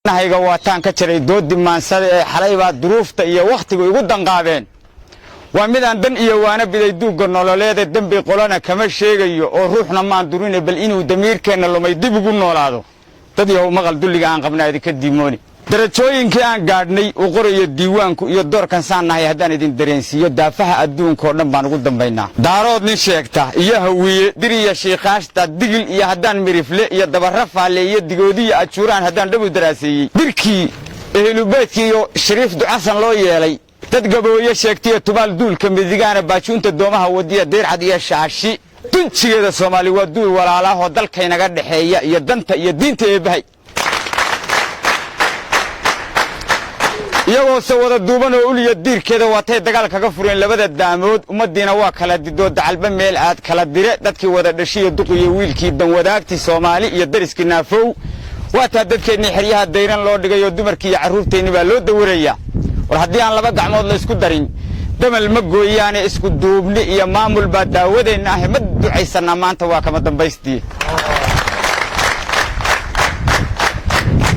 nahayga waataan ka jiray doodi maansada ee xalay baa duruufta iyo waqtigu igu danqaadeen waa midaan dan iyo waana biday duuga nololeeda dambi qolana kama sheegayo oo ruuxna maan durine bal inuu damiirkeena lumay dib ugu noolaado dad yahow maqal dulliga aan qabnaa idinka diimooni darajooyinkii aan gaadhnay u qorayo diiwaanku iyo doorkan saan nahay haddaan idin dareensiiyo daafaha adduunka oo dhan baan ugu dambaynaa daarood nin sheegta iyo hawiye diriya shiikhaashta digil iyo haddaan mirifle iyo dabarra faalle iyo digoodiya ajuuraan haddaan dhabu daraaseeyey dirkii ehlubeedkii iyo shariif ducasan loo yeelay dad gabooye sheegtaiyo tubaal duulka midigaana baajuunta doomaha wadiya deyrcad iyo shaashi dunjigeeda soomaali waa duul walaalaahoo dalkaynaga dhexeeya iyo danta iyo diinta eebbahay iyagoo se wada duuban oo uliya diirkeeda waatay dagaal kaga fureen labada daamood ummaddiina waa kala didoo dacalba meel aad kala dire dadkii wada dhashiyo duqiyo wiilkii danwadaagtii soomaali iyo dariskii naafow waataa dadkeennii xeryaha dayran loo dhigay oo dumarkii iyo carruurteenni baa loo dawarayaa war haddii aan laba gacmood la isku darin damal ma gooyaane isku duubni iyo maamul baa daawadeenna ahe ma ducaysannaa maanta waa kama dambaystii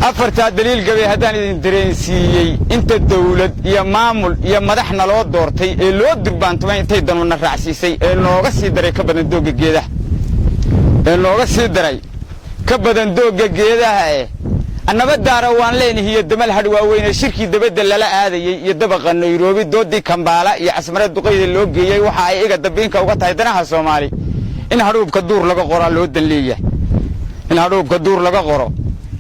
afartaa daliil gabay haddaan idin dareensiiyey inta dawlad iyo maamul iyo madaxna loo doortay ee loo durbaantumay intay danuna raacsiisay ee nooga sii daray ka badan doogga geedaha annaba daara waan leenahay iyo damal hadh waaweyne shirkii dabadda lala aadayey iyo dabaqa nairobi doodii kambaala iyo casmare duqayda loo geeyey waxa ay iga dambiinka uga tahay danaha soomaali in hadhuubka duur laga qoraa loo dan leeyahay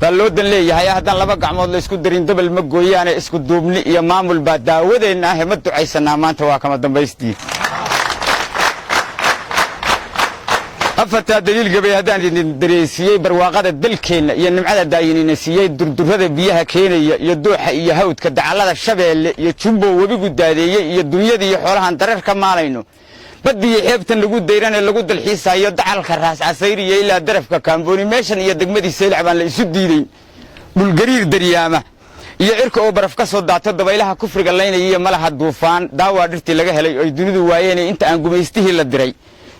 baa loo dan leeyahay haddaan laba gacmood la isku darin dabal ma gooyaane isku duubni iyo maamul baa daawadeenna ahe ma ducaysannaa maanta waa kama dambaystii afartaa daliil gabay haddaan idin dareensiiyey barwaaqada dalkeenna iyo nimcada daayinina siiyey durdurrada biyaha keenaya iyo dooxa iyo hawdka dacallada shabeelle iyo jumbow webigu daadeeyey iyo dunyada iyo xoolahan dareer ka maalayno baddiiyo xeebtan lagu dayranee lagu dalxiisaayo dacalka raas casayriya ilaa darafka kaambooni meeshan iyo degmadii seylac baan la isu diidayn dhulgariir daryaama iyo cirka oo baraf ka soo daato dabaylaha kufriga laynaya iyo malaha duufaan daawaa dhirtii laga helay oy dunidu waayeen inta aan gumaystihii la diray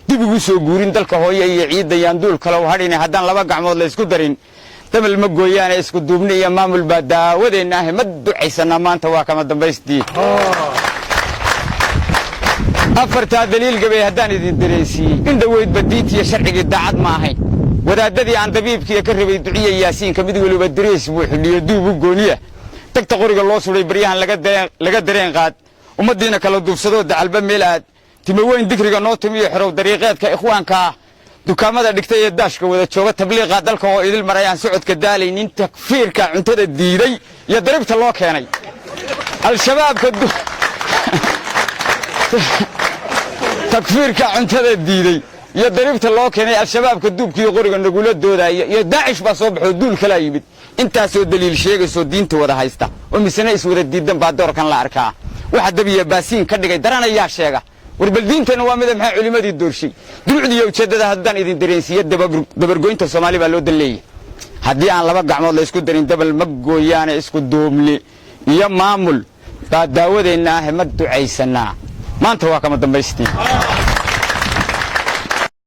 dib ugu soo guurin dalka hooye iyo ciidda yaan duul kalow hadhine haddaan laba gacmood la isku darin damal ma gooyaane isku duubni iyo maamul baa daawadeenna ahe ma ducaysannaa maanta waa kama dambaystii afartaa daliil gabay haddaan idin dareensiiyey in dhoweydba diintiiyo sharcigii daacad ma ahayn wadaaddadii aan dabiibkiiyo ka rabay duciya yaasiinka mid weliba darees buu xidhiyo duub u gooniya dagta qoriga loo sudhay baryahan laga dareen qaad ummaddiina kala duubsadoo dacalba meel aad timaweyn digriga noo timiyo xerow dariiqeedka ikhwaanka ah dukaamada dhigtay ee daashka wada jooga tabliiqa dalka oo idil maray aan socodka daalaynin takfiirka cuntada diiday iyo daribta loo keenay takfiirka cuntada diiday iyo daribta loo keenay al-shabaabka duubkiiyo qoriga nagula doodaya iyo daacish baa soo baxoo duul kalaa yimid intaasoo daliil sheegaysoo diinta wada haysta oo misena iswada diidan baa doorkan la arkaa waxa dabiya baasiin ka dhigay daranayaa sheega war bal diinteenna waa mida maxaa culimmadii doorshay duruucdiiyo ujeeddada haddaan idin dareensiiyo dabargoynta soomaali baa loo dan leeyahay haddii aan laba gacmood la isku darin dabal ma gooyaane isku duubni iyo maamul baa daawadeenna ahe ma ducaysannaa maanta waa kama dambaystii